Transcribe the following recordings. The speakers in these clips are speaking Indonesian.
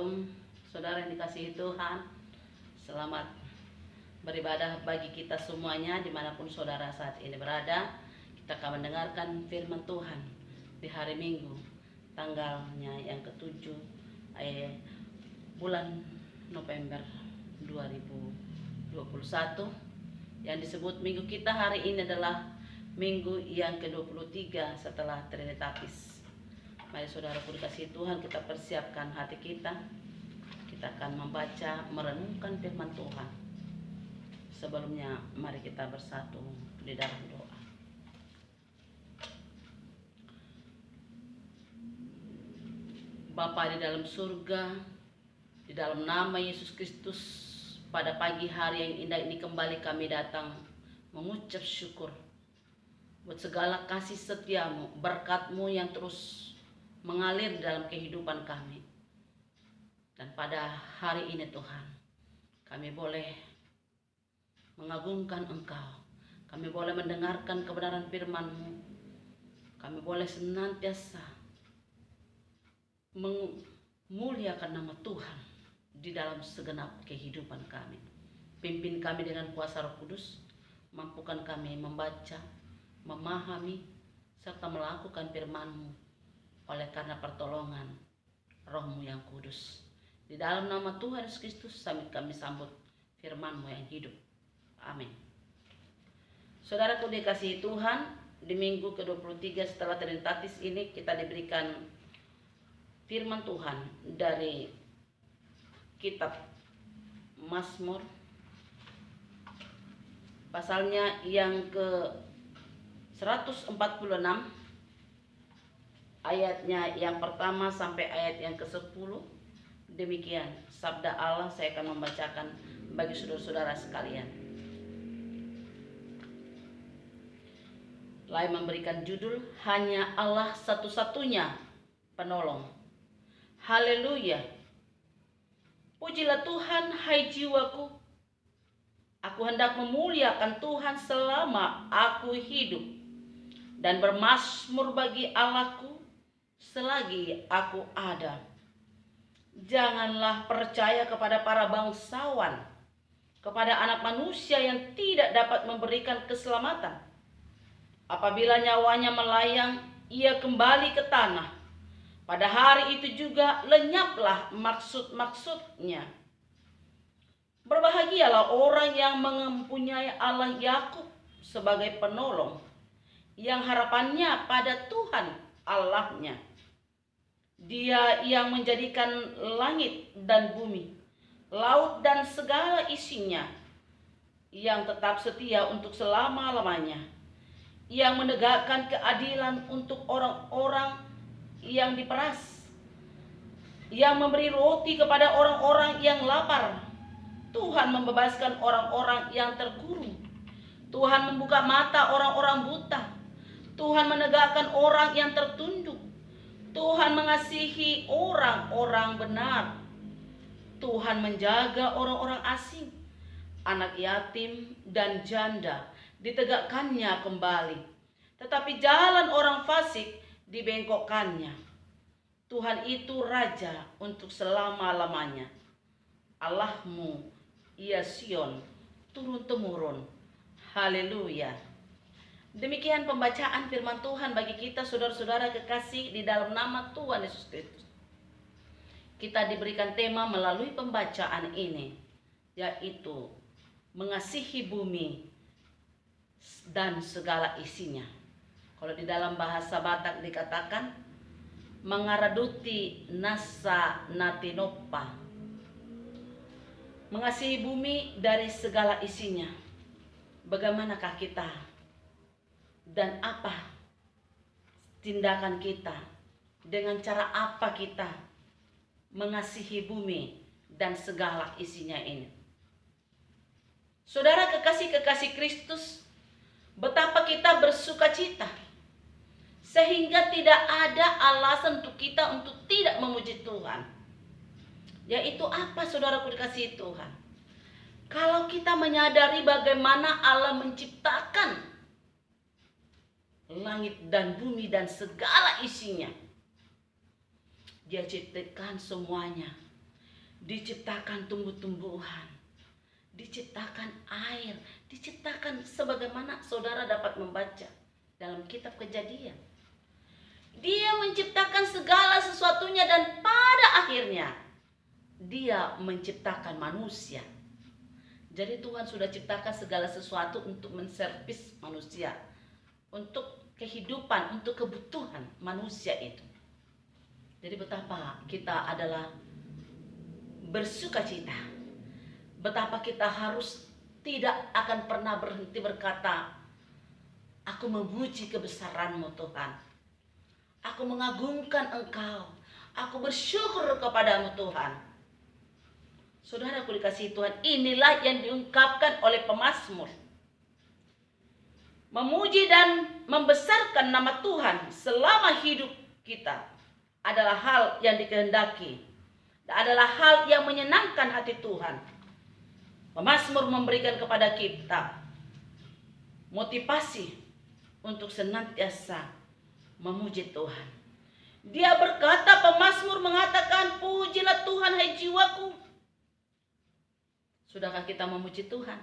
Shalom, saudara yang dikasihi Tuhan. Selamat beribadah bagi kita semuanya dimanapun saudara saat ini berada. Kita akan mendengarkan firman Tuhan di hari Minggu, tanggalnya yang ke-7 bulan November 2021. Yang disebut minggu kita hari ini adalah minggu yang ke-23 setelah Trinitatis. Mari saudaraku dikasihi Tuhan, kita persiapkan hati kita. Kita akan membaca, merenungkan firman Tuhan. Sebelumnya mari kita bersatu di dalam doa. Bapa di dalam surga, di dalam nama Yesus Kristus, pada pagi hari yang indah ini kembali kami datang mengucap syukur buat segala kasih setiamu, berkat-Mu yang terus mengalir dalam kehidupan kami. Dan pada hari ini Tuhan, kami boleh mengagungkan Engkau. Kami boleh mendengarkan kebenaran firman-Mu. Kami boleh senantiasa memuliakan nama Tuhan di dalam segenap kehidupan kami. Pimpin kami dengan kuasa Roh Kudus. Mampukan kami membaca, memahami, serta melakukan firman-Mu oleh karena pertolongan Roh-Mu yang kudus. Di dalam nama Tuhan Yesus Kristus kami sambut firman-Mu yang hidup. Amin. Saudaraku dikasihi Tuhan, di minggu ke-23 setelah Trinitatis ini kita diberikan firman Tuhan dari kitab Mazmur, pasalnya yang ke-146, ayatnya yang pertama sampai ayat yang ke-10. Demikian sabda Allah, saya akan membacakan bagi saudara-saudara sekalian. Lain memberikan judul, hanya Allah satu-satunya penolong. Haleluya. Pujilah Tuhan, hai jiwaku. Aku hendak memuliakan Tuhan selama aku hidup, dan bermazmur bagi Allahku selagi aku ada. Janganlah percaya kepada para bangsawan, kepada anak manusia yang tidak dapat memberikan keselamatan. Apabila nyawanya melayang, ia kembali ke tanah. Pada hari itu juga lenyaplah maksud-maksudnya. Berbahagialah orang yang mempunyai Allah Yakub sebagai penolong, yang harapannya pada Tuhan Allahnya. Dia yang menjadikan langit dan bumi, laut dan segala isinya, yang tetap setia untuk selama-lamanya, yang menegakkan keadilan untuk orang-orang yang diperas, yang memberi roti kepada orang-orang yang lapar. Tuhan membebaskan orang-orang yang terkurung. Tuhan membuka mata orang-orang buta. Tuhan menegakkan orang yang tertunduk. Tuhan mengasihi orang-orang benar. Tuhan menjaga orang-orang asing, anak yatim dan janda ditegakkannya kembali. Tetapi jalan orang fasik dibengkokkannya. Tuhan itu Raja untuk selama-lamanya. Allahmu, ia Sion, turun-temurun. Haleluya. Demikian pembacaan firman Tuhan bagi kita saudara-saudara kekasih di dalam nama Tuhan Yesus Kristus. Kita diberikan tema melalui pembacaan ini, yaitu mengasihi bumi dan segala isinya. Kalau di dalam bahasa Batak dikatakan mengaraduti nasa natinopa, mengasihi bumi dari segala isinya. Bagaimanakah kita dan apa tindakan kita, dengan cara apa kita mengasihi bumi dan segala isinya ini? Saudara kekasih-kekasih Kristus, betapa kita bersukacita sehingga tidak ada alasan untuk kita untuk tidak memuji Tuhan. Yaitu apa, saudaraku dikasihi Tuhan? Kalau kita menyadari bagaimana Allah menciptakan langit dan bumi dan segala isinya, Dia ciptakan semuanya diciptakan tumbuh-tumbuhan, diciptakan air, diciptakan sebagaimana saudara dapat membaca dalam kitab Kejadian. Dia menciptakan segala sesuatunya dan pada akhirnya dia menciptakan manusia. Jadi Tuhan sudah ciptakan segala sesuatu untuk menservis manusia, untuk kehidupan, untuk kebutuhan manusia itu. Jadi betapa kita adalah bersukacita, betapa kita harus tidak akan pernah berhenti berkata, aku memuji kebesaran-Mu Tuhan, aku mengagungkan Engkau, aku bersyukur kepadamu Tuhan. Saudaraku dikasihi Tuhan, inilah yang diungkapkan oleh pemazmur. Memuji dan membesarkan nama Tuhan selama hidup kita adalah hal yang dikehendaki, adalah hal yang menyenangkan hati Tuhan. Pemazmur memberikan kepada kita motivasi untuk senantiasa memuji Tuhan. Dia berkata, pemazmur mengatakan, pujilah Tuhan hai jiwaku. Sudahkah kita memuji Tuhan?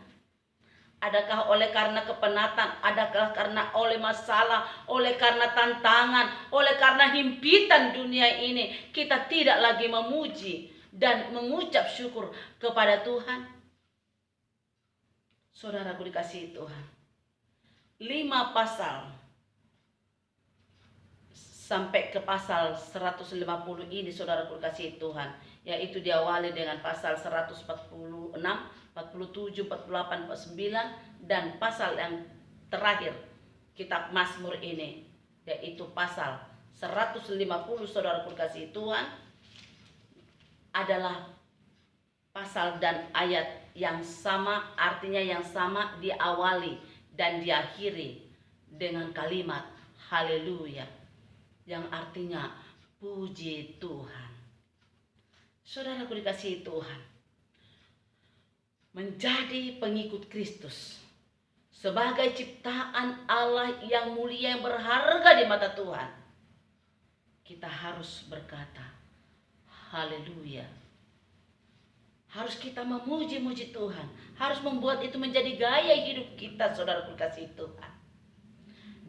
Adakah oleh karena kepenatan, adakah karena oleh masalah, oleh karena tantangan, oleh karena himpitan dunia ini, kita tidak lagi memuji dan mengucap syukur kepada Tuhan? Saudaraku dikasihi Tuhan, 5 pasal sampai ke pasal 150 ini saudaraku dikasihi Tuhan, yaitu diawali dengan pasal 146, 47, 48, 49, dan pasal yang terakhir kitab Mazmur ini, yaitu pasal 150 saudaraku dikasihi Tuhan, adalah pasal dan ayat yang sama, artinya yang sama, diawali dan diakhiri dengan kalimat haleluya, yang artinya puji Tuhan. Saudaraku dikasihi Tuhan, menjadi pengikut Kristus sebagai ciptaan Allah yang mulia, yang berharga di mata Tuhan, kita harus berkata haleluya. Harus kita memuji-muji Tuhan, harus membuat itu menjadi gaya hidup kita, saudaraku dikasihi Tuhan.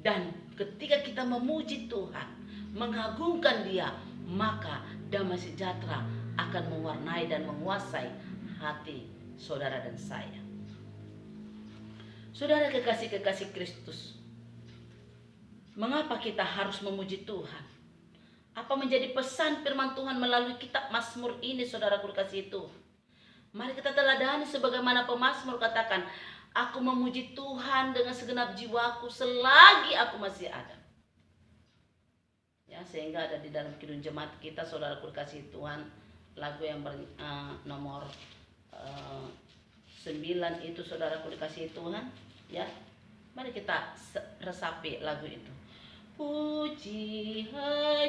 Dan ketika kita memuji Tuhan, mengagungkan Dia, maka damai sejahtera akan mewarnai dan menguasai hati saudara dan saya. Saudara kekasih-kekasih Kristus, mengapa kita harus memuji Tuhan? Apa menjadi pesan firman Tuhan melalui kitab Mazmur ini, saudaraku dikasihi Tuhan? Mari kita teladani sebagaimana pemazmur katakan, aku memuji Tuhan dengan segenap jiwaku selagi aku masih ada. Ya, sehingga ada di dalam kidung jemaat kita, saudaraku dikasihi Tuhan, lagu yang nomor 9 itu, saudaraku dikasihi Tuhan, ya. Mari kita resapi lagu itu. Puji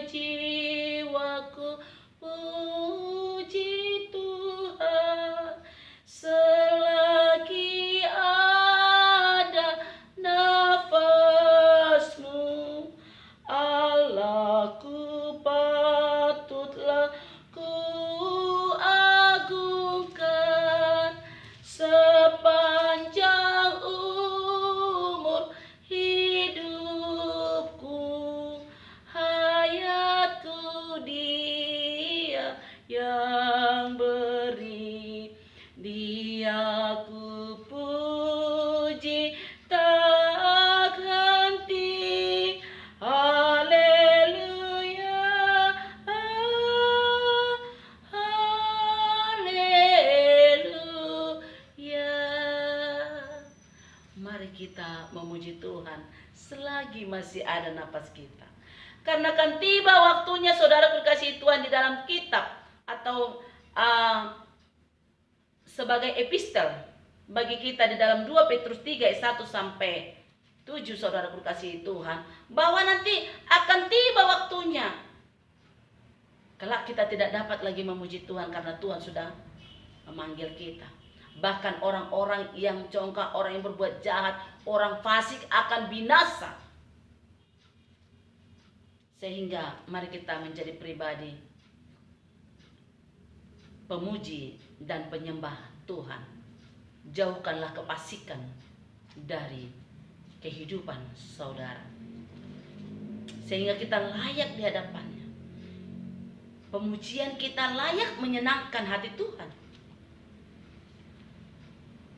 jiwaku, puji Tuhan selagi ada nafasmu. Allahku patutlah ku agungkan sepanjang umur hidupku. Hayatku Dia yang beri, Dia ku puji tak henti. Haleluya, haleluya. Mari kita memuji Tuhan selagi masih ada napas kita. Karena akan tiba waktunya, saudara kekasihi Tuhan, di dalam kitab atau sebagai epistel bagi kita di dalam 2 Petrus 3 ayat 1 sampai 7, saudara kekasihi Tuhan, bahwa nanti akan tiba waktunya kelak kita tidak dapat lagi memuji Tuhan karena Tuhan sudah memanggil kita. Bahkan orang-orang yang congkak, orang yang berbuat jahat, orang fasik akan binasa. Sehingga mari kita menjadi pribadi pemuji dan penyembah Tuhan. Jauhkanlah kefasikan dari kehidupan saudara, sehingga kita layak di hadapannya. Pemujian kita layak menyenangkan hati Tuhan.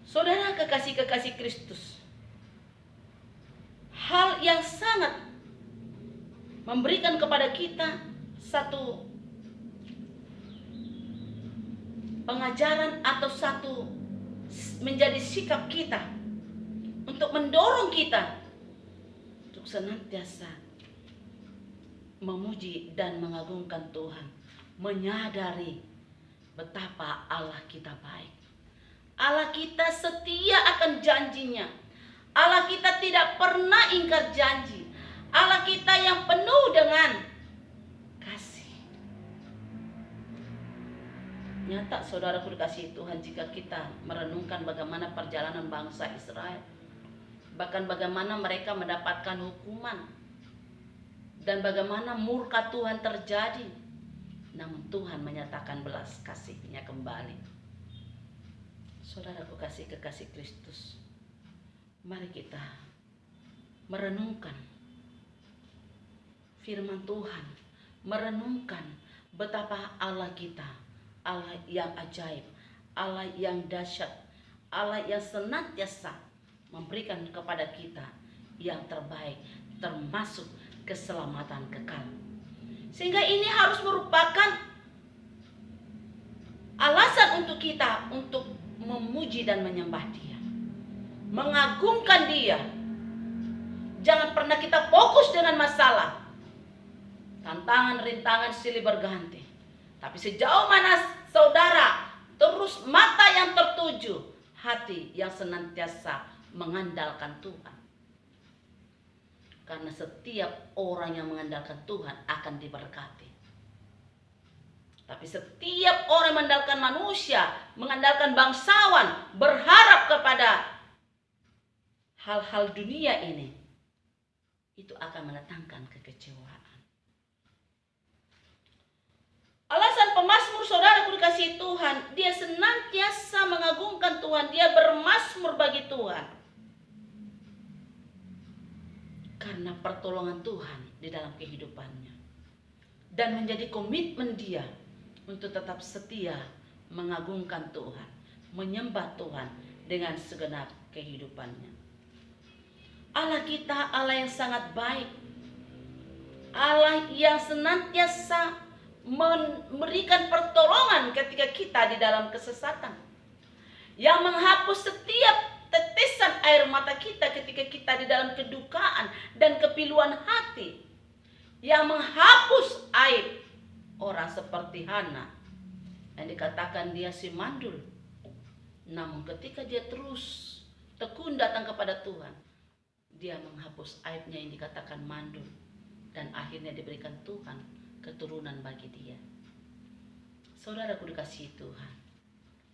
Saudara kekasih-kekasih Kristus, hal yang sangat memberikan kepada kita satu pengajaran atau satu menjadi sikap kita untuk mendorong kita untuk senantiasa memuji dan mengagungkan Tuhan, menyadari betapa Allah kita baik. Allah kita setia akan janjinya. Allah kita tidak pernah ingkar janji. Allah kita yang penuh dengan kasih. Nyata saudaraku dikasihi Tuhan, jika kita merenungkan bagaimana perjalanan bangsa Israel, bahkan bagaimana mereka mendapatkan hukuman, dan bagaimana murka Tuhan terjadi, namun Tuhan menyatakan belas kasih-Nya kembali. Saudaraku kekasih Kristus, mari kita merenungkan firman Tuhan, merenungkan betapa Allah kita, Allah yang ajaib, Allah yang dahsyat, Allah yang senantiasa memberikan kepada kita yang terbaik, termasuk keselamatan kekal. Sehingga ini harus merupakan alasan untuk kita untuk memuji dan menyembah Dia, mengagungkan Dia. Jangan pernah kita fokus dengan masalah, tantangan, rintangan silih berganti. Tapi sejauh mana saudara terus mata yang tertuju, hati yang senantiasa mengandalkan Tuhan. Karena setiap orang yang mengandalkan Tuhan akan diberkati. Tapi setiap orang yang mengandalkan manusia, mengandalkan bangsawan, berharap kepada hal-hal dunia ini, itu akan mendatangkan kekecewaan. Alasan pemazmur saudaraku dikasihi Tuhan, dia senantiasa mengagungkan Tuhan, dia bermazmur bagi Tuhan. Karena pertolongan Tuhan di dalam kehidupannya. Dan menjadi komitmen dia untuk tetap setia mengagungkan Tuhan, menyembah Tuhan dengan segenap kehidupannya. Allah kita Allah yang sangat baik, Allah yang senantiasa memberikan pertolongan ketika kita di dalam kesesatan, yang menghapus setiap tetesan air mata kita ketika kita di dalam kedukaan dan kepiluan hati, yang menghapus aib orang seperti Hana yang dikatakan dia si mandul, namun ketika dia terus tekun datang kepada Tuhan, dia menghapus aibnya yang dikatakan mandul, dan akhirnya diberikan Tuhan keturunan bagi dia. Saudaraku dikasihi Tuhan,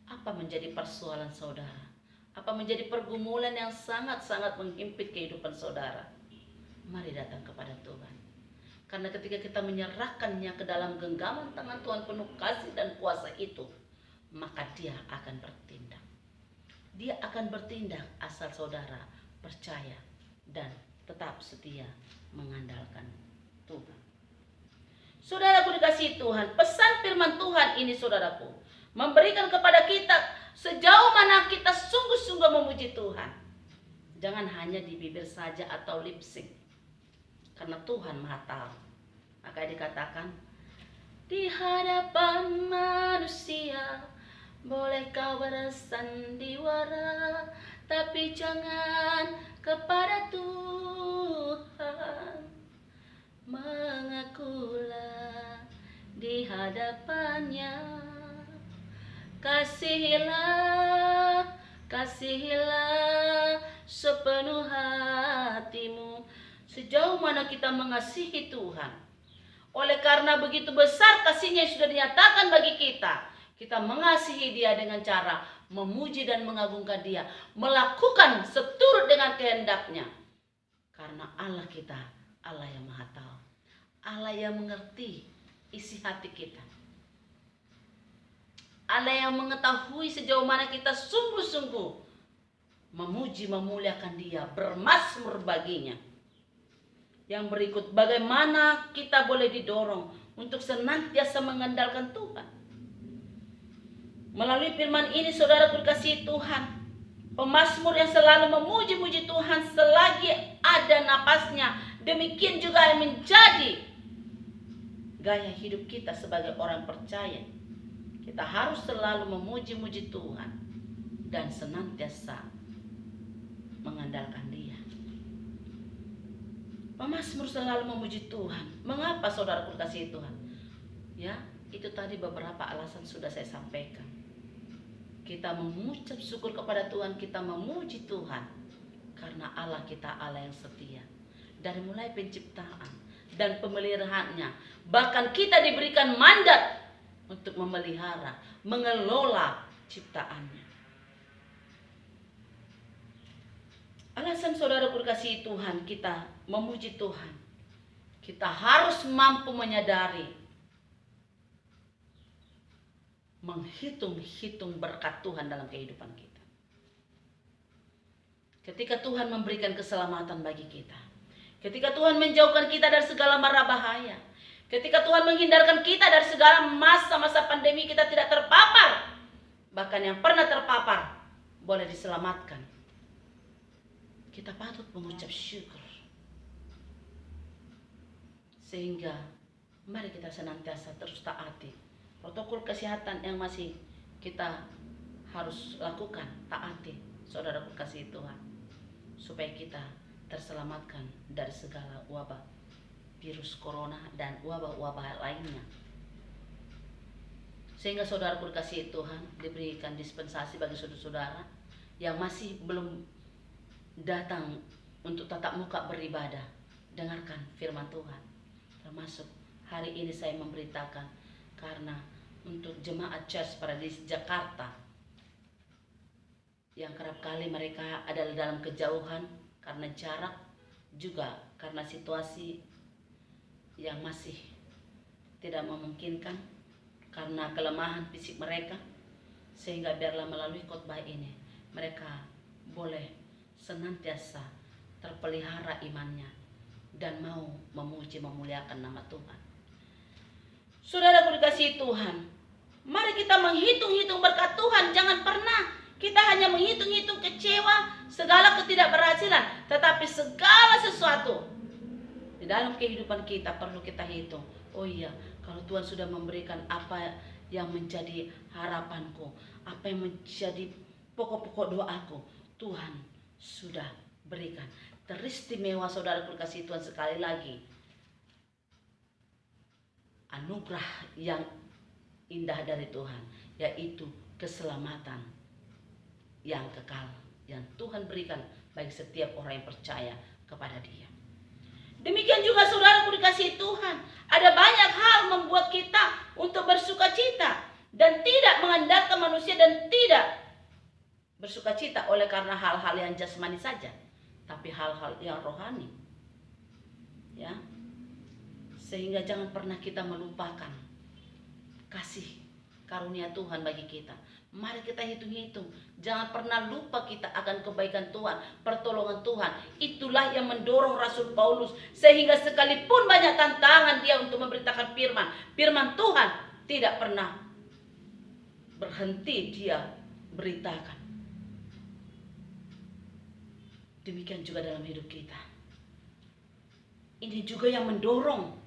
apa menjadi persoalan saudara? Apa menjadi pergumulan yang sangat-sangat menghimpit kehidupan saudara? Mari datang kepada Tuhan. Karena ketika kita menyerahkannya ke dalam genggaman tangan Tuhan penuh kasih dan kuasa itu, maka Dia akan bertindak. Dia akan bertindak asal saudara percaya dan tetap setia mengandalkan Tuhan. Saudaraku dikasihi Tuhan, pesan firman Tuhan ini saudaraku memberikan kepada kita sejauh mana kita sungguh-sungguh memuji Tuhan. Jangan hanya di bibir saja atau lip sync. Karena Tuhan Maha Tahu. Maka dikatakan, di hadapan manusia boleh kau bersandiwara, tapi jangan kepada Tuhan. Mengakulah di hadapannya, kasihilah sepenuh hatimu. Sejauh mana kita mengasihi Tuhan, oleh karena begitu besar kasih-Nya yang sudah dinyatakan bagi kita, kita mengasihi Dia dengan cara memuji dan mengagungkan Dia, melakukan seturut dengan kehendak-Nya. Karena Allah kita, Allah yang Maha Tahu, Allah yang mengerti isi hati kita. Allah yang mengetahui sejauh mana kita sungguh-sungguh memuji, memuliakan Dia, bermazmur baginya. Yang berikut, bagaimana kita boleh didorong untuk senantiasa mengandalkan Tuhan. Melalui firman ini, saudara dikasihi Tuhan, pemazmur yang selalu memuji-muji Tuhan selagi ada napasnya, demikian juga yang menjadi gaya hidup kita sebagai orang percaya. Kita harus selalu memuji-muji Tuhan dan senantiasa mengandalkan Dia. Pemazmur selalu memuji Tuhan. Mengapa saudara dikasihi Tuhan? Ya, itu tadi beberapa alasan sudah saya sampaikan. Kita mengucap syukur kepada Tuhan, kita memuji Tuhan karena Allah kita Allah yang setia. Dari mulai penciptaan dan pemeliharaannya, bahkan kita diberikan mandat untuk memelihara, mengelola ciptaannya. Alasan saudara dikasihi Tuhan kita memuji Tuhan, kita harus mampu menyadari, menghitung-hitung berkat Tuhan dalam kehidupan kita. Ketika Tuhan memberikan keselamatan bagi kita, ketika Tuhan menjauhkan kita dari segala mara bahaya, ketika Tuhan menghindarkan kita dari segala masa-masa pandemi kita tidak terpapar, bahkan yang pernah terpapar boleh diselamatkan, kita patut mengucap syukur. Sehingga mari kita senantiasa terus taati protokol kesehatan yang masih kita harus lakukan, taati saudara kekasih Tuhan, supaya kita terselamatkan dari segala wabah virus corona dan wabah-wabah lainnya. Sehingga saudara kekasih Tuhan diberikan dispensasi bagi saudara-saudara yang masih belum datang untuk tatap muka beribadah, dengarkan firman Tuhan. Termasuk hari ini saya memberitakan karena untuk jemaat Church Paradise Jakarta yang kerap kali mereka adalah dalam kejauhan karena jarak, juga karena situasi yang masih tidak memungkinkan karena kelemahan fisik mereka, sehingga biarlah melalui khotbah ini mereka boleh senantiasa terpelihara imannya dan mau memuji memuliakan nama Tuhan. Saudara dikasihi Tuhan, mari kita menghitung-hitung berkat Tuhan. Jangan pernah kita hanya menghitung-hitung kecewa, segala ketidakberhasilan, tetapi segala sesuatu di dalam kehidupan kita perlu kita hitung. Oh iya, kalau Tuhan sudah memberikan apa yang menjadi harapanku, apa yang menjadi pokok-pokok doaku, Tuhan sudah berikan. Teristimewa saudara dikasihi Tuhan, sekali lagi anugerah yang indah dari Tuhan, yaitu keselamatan yang kekal yang Tuhan berikan bagi setiap orang yang percaya kepada Dia. Demikian juga saudara dikasihi Tuhan, ada banyak hal membuat kita untuk bersuka cita dan tidak mengandalkan manusia dan tidak bersuka cita oleh karena hal-hal yang jasmani saja, tapi hal-hal yang rohani. Ya. Sehingga jangan pernah kita melupakan kasih karunia Tuhan bagi kita. Mari kita hitung-hitung. Jangan pernah lupa kita akan kebaikan Tuhan, pertolongan Tuhan. Itulah yang mendorong Rasul Paulus, sehingga sekalipun banyak tantangan dia untuk memberitakan firman Tuhan tidak pernah berhenti dia beritakan. Demikian juga dalam hidup kita. Ini juga yang mendorong,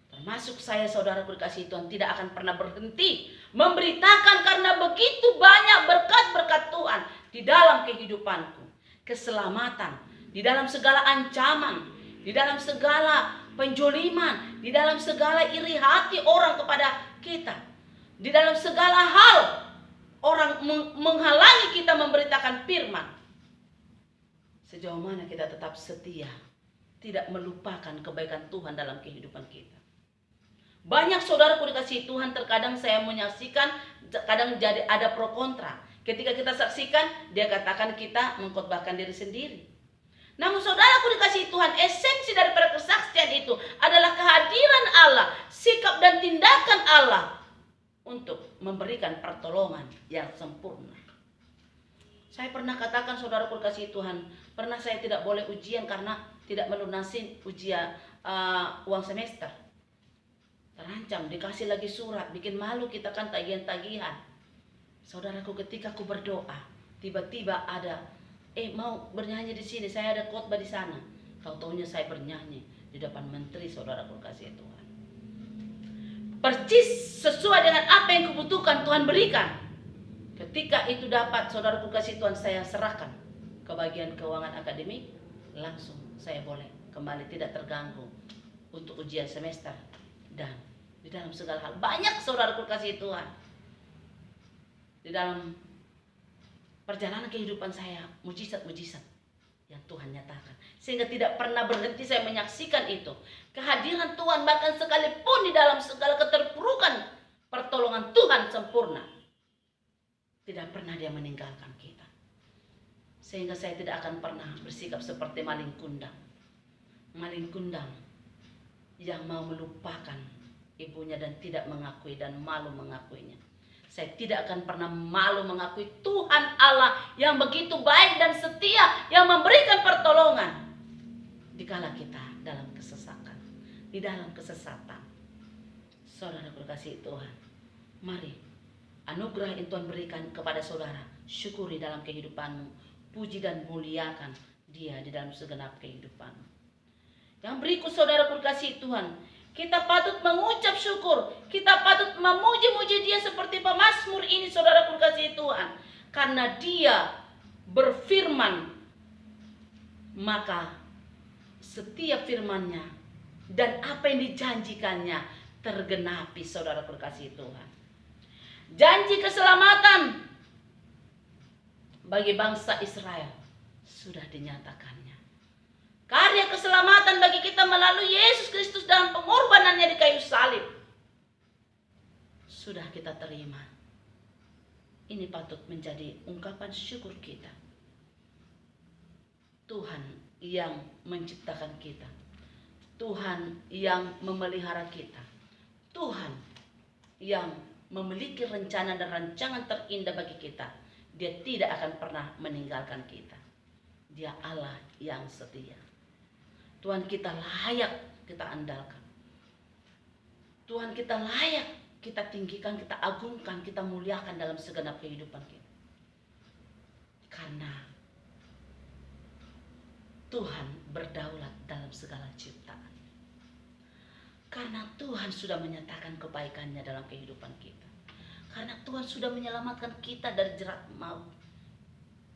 termasuk saya saudara dikasihi Tuhan, tidak akan pernah berhenti memberitakan karena begitu banyak berkat-berkat Tuhan di dalam kehidupanku. Keselamatan, di dalam segala ancaman, di dalam segala penjoliman, di dalam segala iri hati orang kepada kita, di dalam segala hal orang menghalangi kita memberitakan firman. Sejauh mana kita tetap setia, tidak melupakan kebaikan Tuhan dalam kehidupan kita. Banyak saudaraku dikasihi Tuhan, terkadang saya menyaksikan, kadang jadi ada pro kontra. Ketika kita saksikan, dia katakan kita mengkhotbahkan diri sendiri. Namun saudaraku dikasihi Tuhan, esensi daripada kesaksian itu adalah kehadiran Allah, sikap dan tindakan Allah untuk memberikan pertolongan yang sempurna. Saya pernah katakan, saudaraku kasih Tuhan, pernah saya tidak boleh ujian karena tidak melunasi ujian uang semester. Terancam, dikasih lagi surat, bikin malu kita kan tagihan-tagihan. Saudaraku, ketika aku berdoa, tiba-tiba ada, mau bernyanyi di sini, saya ada khotbah di sana. Tahu-taunya saya bernyanyi di depan menteri, saudaraku kasih Tuhan. Persis sesuai dengan apa yang kubutuhkan Tuhan berikan. Ketika itu dapat, saudaraku kasih Tuhan, saya serahkan ke bagian keuangan akademik, langsung saya boleh kembali tidak terganggu untuk ujian semester. Dan di dalam segala hal, banyak saudaraku kasih Tuhan, di dalam perjalanan kehidupan saya, mujizat-mujizat yang Tuhan nyatakan. Sehingga tidak pernah berhenti saya menyaksikan itu. Kehadiran Tuhan, bahkan sekalipun di dalam segala keterpurukan, pertolongan Tuhan sempurna. Tidak pernah dia meninggalkan kita. Sehingga saya tidak akan pernah bersikap seperti maling kundang. Maling kundang yang mau melupakan ibunya dan tidak mengakui dan malu mengakuinya. Saya tidak akan pernah malu mengakui Tuhan Allah yang begitu baik dan setia, yang memberikan pertolongan dikala kita dalam kesesakan, di dalam kesesatan. Saudara berkasih Tuhan, mari anugerah yang Tuhan berikan kepada saudara, syukuri dalam kehidupanmu, puji dan muliakan Dia di dalam segenap kehidupanmu. Yang berikut saudara berkasih Tuhan, kita patut mengucap syukur, kita patut memuji-muji Dia seperti pemazmur ini, saudara berkasih Tuhan. Karena Dia berfirman, maka setiap firman-Nya dan apa yang dijanjikannya tergenapi, saudara berkasih Tuhan. Janji keselamatan bagi bangsa Israel sudah dinyatakannya. Karya keselamatan bagi kita melalui Yesus Kristus dalam pengorbanannya di kayu salib sudah kita terima. Ini patut menjadi ungkapan syukur kita. Tuhan yang menciptakan kita, Tuhan yang memelihara kita, Tuhan yang memiliki rencana dan rancangan terindah bagi kita. Dia tidak akan pernah meninggalkan kita. Dia Allah yang setia. Tuhan kita layak kita andalkan. Tuhan kita layak kita tinggikan, kita agungkan, kita muliakan dalam segenap kehidupan kita. Karena Tuhan berdaulat dalam segala ciptaan. Karena Tuhan sudah menyatakan kebaikannya dalam kehidupan kita. Karena Tuhan sudah menyelamatkan kita dari jerat maut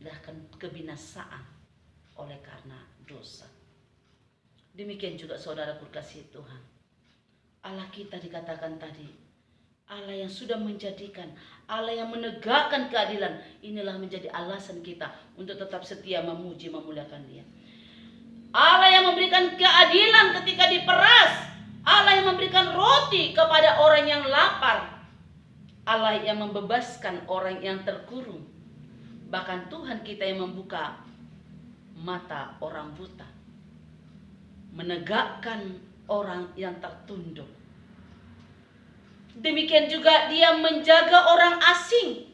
dan kebinasaan oleh karena dosa. Demikian juga saudara kasih Tuhan. Allah kita dikatakan tadi, Allah yang sudah menjadikan, Allah yang menegakkan keadilan. Inilah menjadi alasan kita untuk tetap setia memuji, memuliakan Dia. Allah yang memberikan keadilan ketika diperas. Allah yang memberikan roti kepada orang yang lapar. Allah yang membebaskan orang yang terkurung. Bahkan Tuhan kita yang membuka mata orang buta, menegakkan orang yang tertunduk. Demikian juga Dia menjaga orang asing.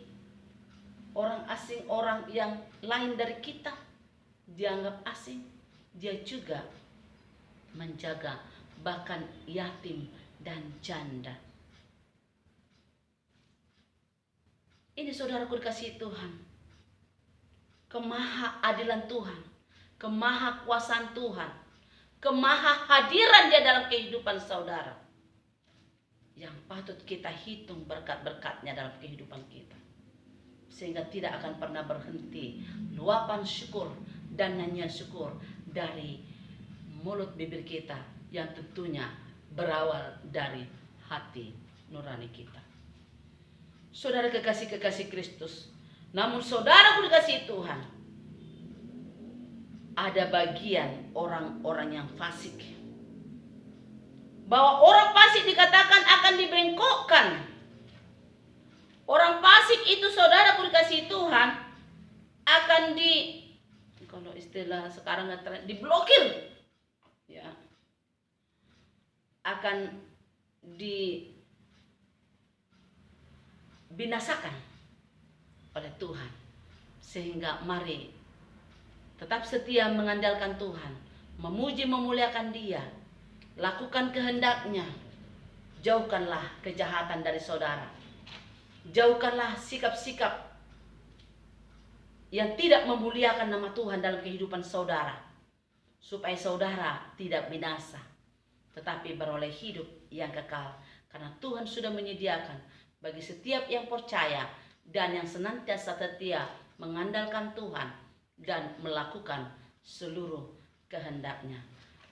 Orang asing, orang yang lain dari kita, dianggap asing. Dia juga menjaga bahkan yatim dan janda. Ini saudaraku dikasihi Tuhan, kemaha-adilan Tuhan, kemaha-kuasaan Tuhan, kemaha-hadiran Dia dalam kehidupan saudara, yang patut kita hitung berkat-berkatnya dalam kehidupan kita, sehingga tidak akan pernah berhenti luapan syukur dan nyanyian syukur dari mulut bibir kita, yang tentunya berawal dari hati nurani kita. Saudara kekasih-kekasih Kristus, namun saudaraku dikasihi Tuhan, ada bagian orang-orang yang fasik. Bahwa orang fasik dikatakan akan dibengkokkan. Orang fasik itu saudaraku dikasihi Tuhan akan kalau istilah sekarang diblokir, ya, akan dibinasakan oleh Tuhan. Sehingga mari tetap setia mengandalkan Tuhan, memuji memuliakan Dia, lakukan kehendak-Nya. Jauhkanlah kejahatan dari saudara. Jauhkanlah sikap-sikap yang tidak memuliakan nama Tuhan dalam kehidupan saudara, supaya saudara tidak binasa, tetapi beroleh hidup yang kekal. Karena Tuhan sudah menyediakan bagi setiap yang percaya dan yang senantiasa setia mengandalkan Tuhan dan melakukan seluruh kehendak-Nya.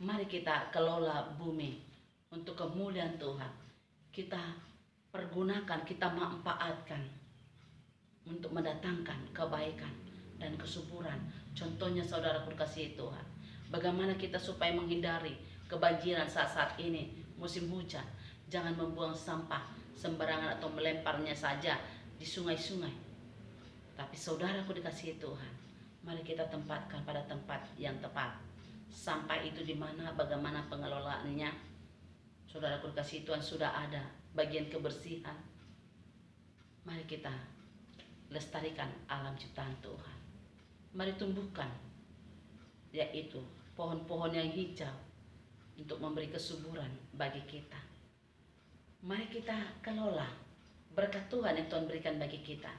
Mari kita kelola bumi untuk kemuliaan Tuhan. Kita pergunakan, kita manfaatkan untuk mendatangkan kebaikan dan kesuburan. Contohnya saudaraku dikasihi Tuhan, bagaimana kita supaya menghindari kebanjiran saat-saat ini musim hujan. Jangan membuang sampah sembarangan atau melemparnya saja di sungai-sungai. Tapi saudaraku dikasihi Tuhan, mari kita tempatkan pada tempat yang tepat. Sampah itu di mana, bagaimana pengelolaannya. Saudaraku dikasihi Tuhan, sudah ada bagian kebersihan. Mari kita lestarikan alam ciptaan Tuhan. Mari tumbuhkan, yaitu pohon-pohon yang hijau untuk memberi kesuburan bagi kita. Mari kita kelola berkat Tuhan yang Tuhan berikan bagi kita.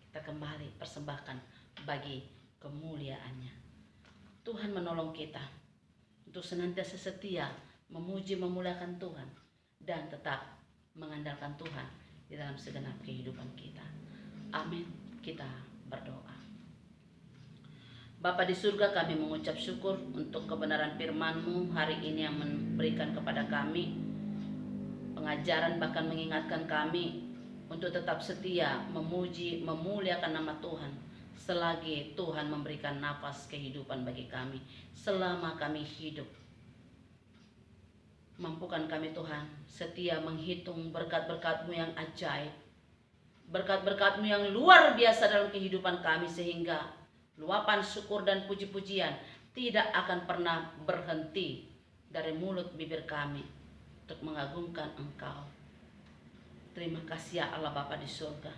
Kita kembali persembahkan bagi kemuliaan-Nya. Tuhan menolong kita untuk senantiasa setia memuji memuliakan Tuhan dan tetap mengandalkan Tuhan di dalam segenap kehidupan kita. Amin. Kita berdoa. Bapa di surga, kami mengucap syukur untuk kebenaran firman-Mu hari ini yang memberikan kepada kami pengajaran, bahkan mengingatkan kami untuk tetap setia memuji memuliakan nama Tuhan selagi Tuhan memberikan nafas kehidupan bagi kami selama kami hidup. Mampukan kami Tuhan setia menghitung berkat-berkat-Mu yang ajaib, berkat-berkat-Mu yang luar biasa dalam kehidupan kami, sehingga luapan syukur dan puji-pujian tidak akan pernah berhenti dari mulut bibir kami untuk mengagungkan Engkau. Terima kasih ya Allah Bapa di surga.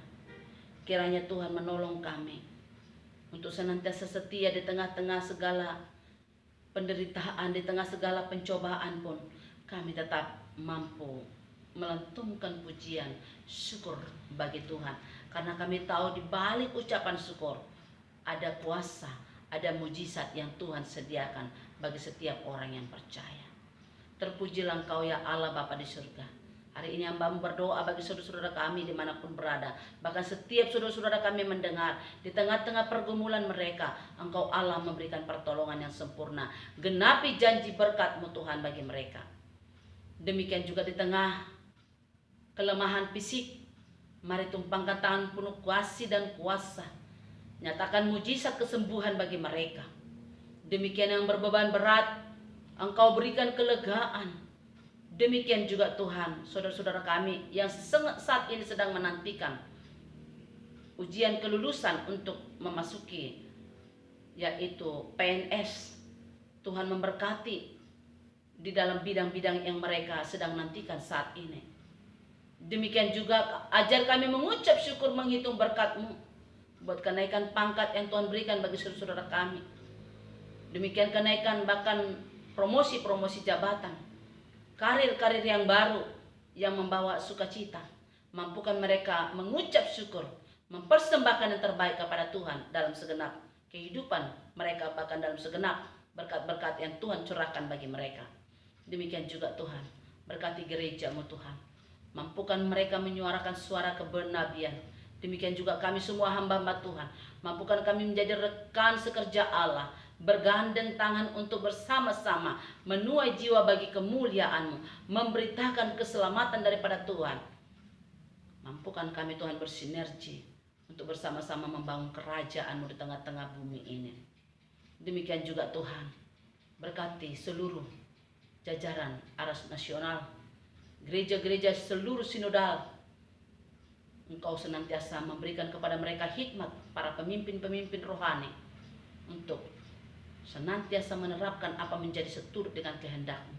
Kiranya Tuhan menolong kami untuk senantiasa setia di tengah-tengah segala penderitaan, di tengah segala pencobaan pun kami tetap mampu melentumkan pujian syukur bagi Tuhan. Karena kami tahu di balik ucapan syukur ada kuasa, ada mujizat yang Tuhan sediakan bagi setiap orang yang percaya. Terpujilah Engkau ya Allah Bapa di surga. Hari ini hamba-Mu berdoa bagi saudara-saudara kami dimanapun berada. Bahkan setiap saudara-saudara kami mendengar di tengah-tengah pergumulan mereka, Engkau Allah memberikan pertolongan yang sempurna. Genapi janji berkat-Mu Tuhan bagi mereka. Demikian juga di tengah kelemahan fisik, mari tumpangkan tangan penuh kasih dan kuasa. Nyatakan mujizat kesembuhan bagi mereka. Demikian yang berbeban berat, Engkau berikan kelegaan. Demikian juga Tuhan, saudara-saudara kami yang saat ini sedang menantikan ujian kelulusan untuk memasuki yaitu PNS. Tuhan memberkati di dalam bidang-bidang yang mereka sedang nantikan saat ini. Demikian juga ajar kami mengucap syukur menghitung berkat-Mu buat kenaikan pangkat yang Tuhan berikan bagi saudara-saudara kami. Demikian kenaikan bahkan promosi-promosi jabatan. Karir-karir yang baru yang membawa sukacita. Mampukan mereka mengucap syukur, mempersembahkan yang terbaik kepada Tuhan dalam segenap kehidupan mereka, bahkan dalam segenap berkat-berkat yang Tuhan curahkan bagi mereka. Demikian juga Tuhan, berkati gereja-Mu Tuhan. Mampukan mereka menyuarakan suara kebenabian. Demikian juga kami semua hamba-hamba Tuhan. Mampukan kami menjadi rekan sekerja Allah, bergandeng tangan untuk bersama-sama menuai jiwa bagi kemuliaan-Mu, memberitakan keselamatan daripada Tuhan. Mampukan kami Tuhan bersinergi untuk bersama-sama membangun kerajaan-Mu di tengah-tengah bumi ini. Demikian juga Tuhan, berkati seluruh jajaran Aras Nasional, gereja-gereja seluruh sinodal. Engkau senantiasa memberikan kepada mereka hikmat, para pemimpin-pemimpin rohani, untuk senantiasa menerapkan apa menjadi seturut dengan kehendak-Mu,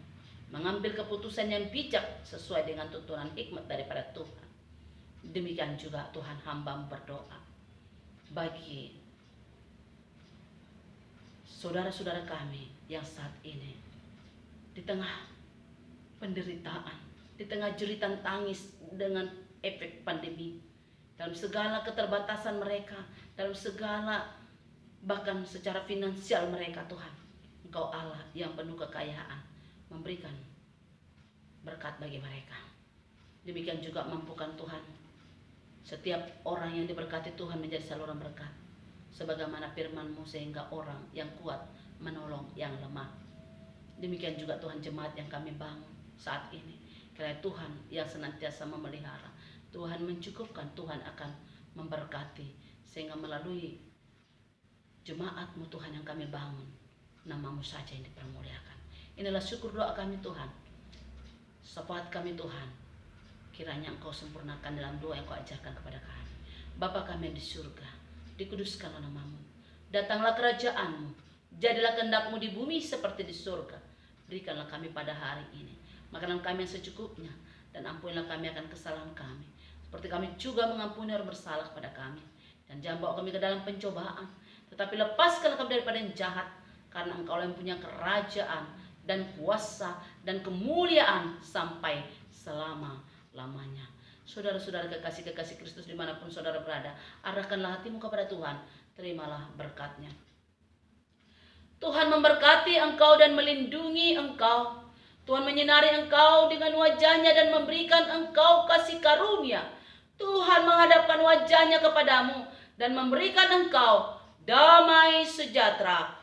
mengambil keputusan yang bijak sesuai dengan tuntunan hikmat daripada Tuhan. Demikian juga Tuhan, hamba berdoa bagi saudara-saudara kami yang saat ini di tengah penderitaan, di tengah jeritan tangis dengan efek pandemi, dalam segala keterbatasan mereka, dalam segala bahkan secara finansial mereka, Tuhan, Engkau Allah yang penuh kekayaan, memberikan berkat bagi mereka. Demikian juga mampukan Tuhan setiap orang yang diberkati Tuhan menjadi saluran berkat, sebagaimana firman-Mu, sehingga orang yang kuat menolong yang lemah. Demikian juga Tuhan, jemaat yang kami bangun saat ini, kiranya Tuhan yang senantiasa memelihara, Tuhan mencukupkan, Tuhan akan memberkati, sehingga melalui jemaat-Mu Tuhan yang kami bangun, nama-Mu saja yang dipermuliakan. Inilah syukur doa kami Tuhan, syafaat kami Tuhan, kiranya Engkau sempurnakan dalam doa yang Kau ajarkan kepada kami. Bapa kami yang di surga, dikuduskanlah nama-Mu, datanglah kerajaan-Mu, jadilah kehendak-Mu di bumi seperti di surga. Berikanlah kami pada hari ini makanan kami yang secukupnya, dan ampunilah kami akan kesalahan kami, seperti kami juga mengampuni orang bersalah kepada kami. Dan jangan bawa kami ke dalam pencobaan, tetapi lepaskanlah kami daripada yang jahat, karena Engkau yang punya kerajaan dan kuasa dan kemuliaan sampai selama-lamanya. Saudara-saudara kekasih-kekasih Kristus dimanapun saudara berada, arahkanlah hatimu kepada Tuhan, terimalah berkatnya. Tuhan memberkati engkau dan melindungi engkau. Tuhan menyinari engkau dengan wajahnya dan memberikan engkau kasih karunia. Tuhan menghadapkan wajahnya kepadamu dan memberikan engkau damai sejahtera.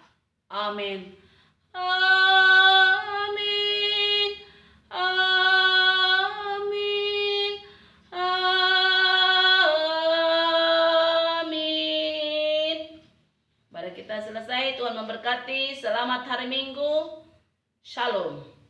Amin. Amin. Amin. Amin. Mari kita selesai. Tuhan memberkati. Selamat hari Minggu. Shalom.